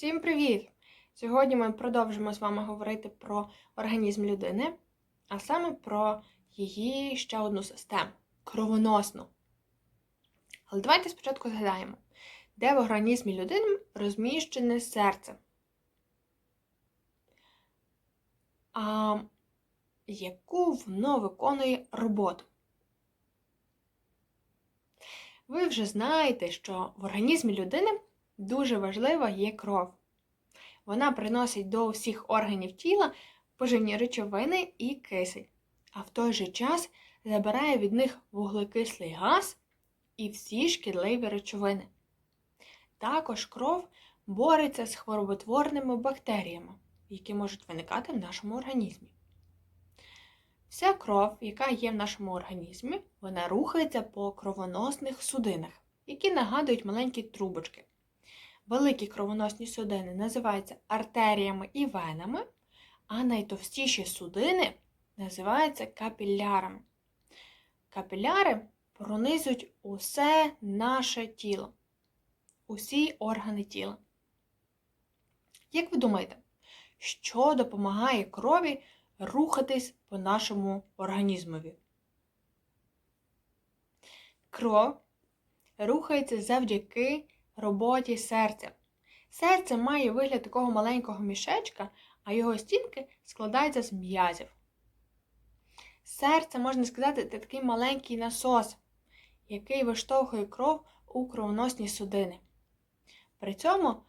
Всім привіт! Сьогодні ми продовжимо з вами говорити про організм людини, а саме про її ще одну систему – кровоносну. Але давайте спочатку згадаємо, де в організмі людини розміщене серце. А яку воно виконує роботу? Ви вже знаєте, що в організмі людини дуже важлива є кров. Вона приносить до всіх органів тіла поживні речовини і кисень, а в той же час забирає від них вуглекислий газ і всі шкідливі речовини. Також кров бореться з хвороботворними бактеріями, які можуть виникати в нашому організмі. Вся кров, яка є в нашому організмі, вона рухається по кровоносних судинах, які нагадують маленькі трубочки. Великі кровоносні судини називаються артеріями і венами, а найтовстіші судини називаються капілярами. Капіляри пронизують усе наше тіло, усі органи тіла. Як ви думаєте, що допомагає крові рухатись по нашому організмові? Кров рухається завдяки роботі серця. Серце має вигляд такого маленького мішечка, а його стінки складаються з м'язів. Серце, можна сказати, це такий маленький насос, який виштовхує кров у кровоносні судини. При цьому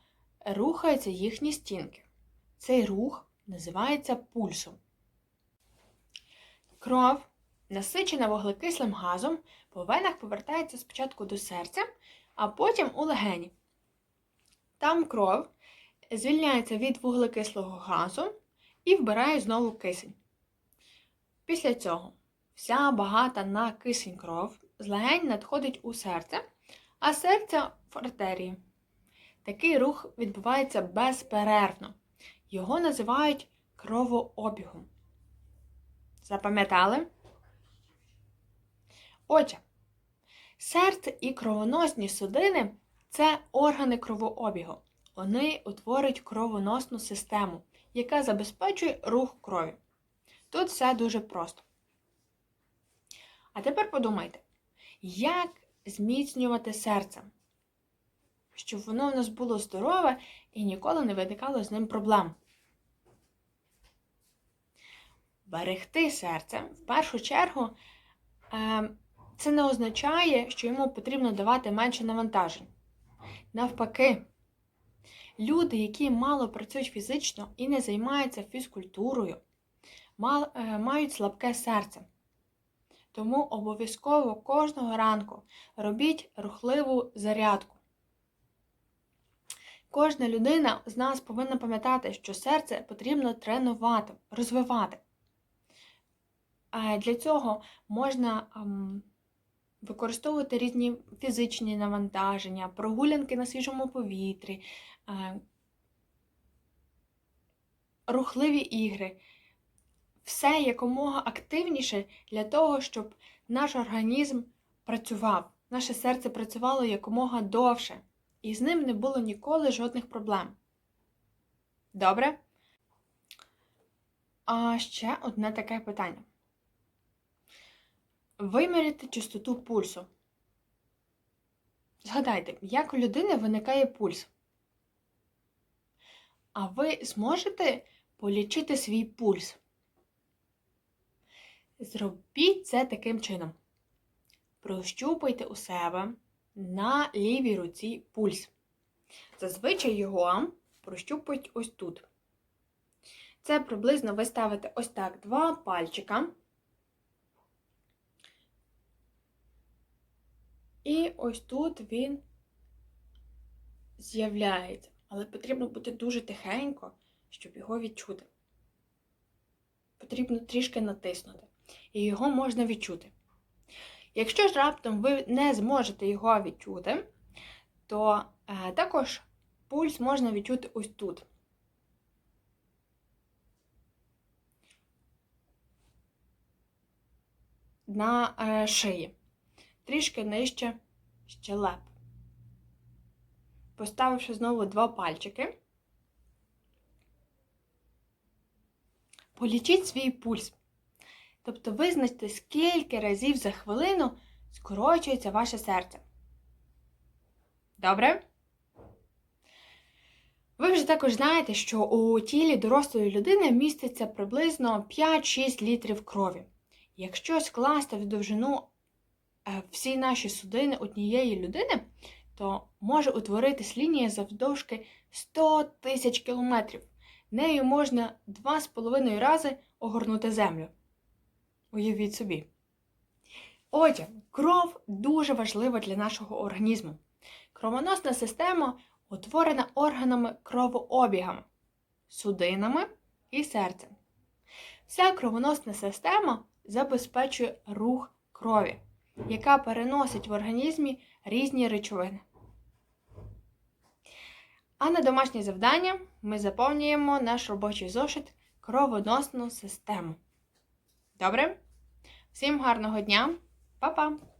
рухаються їхні стінки. Цей рух називається пульсом. Кров, насичена вуглекислим газом, по венах повертається спочатку до серця, а потім у легені. Там кров звільняється від вуглекислого газу і вбирає знову кисень. Після цього вся багата на кисень кров з легень надходить у серце, а серце в артерії. Такий рух відбувається безперервно. Його називають кровообігом. Запам'ятали? Отже, серце і кровоносні судини – це органи кровообігу. Вони утворюють кровоносну систему, яка забезпечує рух крові. Тут все дуже просто. А тепер подумайте, як зміцнювати серце, щоб воно в нас було здорове і ніколи не виникало з ним проблем. Берегти серце, в першу чергу, це не означає, що йому потрібно давати менше навантажень. Навпаки, люди, які мало працюють фізично і не займаються фізкультурою, мають слабке серце. Тому обов'язково кожного ранку робіть рухливу зарядку. Кожна людина з нас повинна пам'ятати, що серце потрібно тренувати, розвивати. Для цього можна використовувати різні фізичні навантаження, прогулянки на свіжому повітрі, рухливі ігри. Все якомога активніше для того, щоб наш організм працював, наше серце працювало якомога довше, і з ним не було ніколи жодних проблем. Добре? А ще одне таке питання. Виміряти частоту пульсу. Згадайте, як у людини виникає пульс. А ви зможете полічити свій пульс? Зробіть це таким чином. Прощупайте у себе на лівій руці пульс. Зазвичай його прощупують ось тут. Це приблизно ви ставите ось так 2 пальчика. І ось тут він з'являється. Але потрібно бути дуже тихенько, щоб його відчути. Потрібно трішки натиснути. І його можна відчути. Якщо ж раптом ви не зможете його відчути, то також пульс можна відчути ось тут. На шиї. Трішки нижче щелеп. Поставивши знову 2 пальчики, Полічіть свій пульс. Тобто визначте, скільки разів за хвилину скорочується ваше серце. Добре? Ви вже також знаєте, що у тілі дорослої людини міститься приблизно 5-6 літрів крові. Якщо скласти в довжину всі наші судини однієї людини, то може утворитись лінія завдовжки 100 тисяч кілометрів. Нею можна 2,5 рази огорнути землю. Уявіть собі. Отже, кров дуже важлива для нашого організму. Кровоносна система утворена органами кровообігами, судинами і серцем. Вся кровоносна система забезпечує рух крові, яка переносить в організмі різні речовини. А на домашнє завдання ми заповнюємо наш робочий зошит кровоносну систему. Добре? Всім гарного дня! Па-па!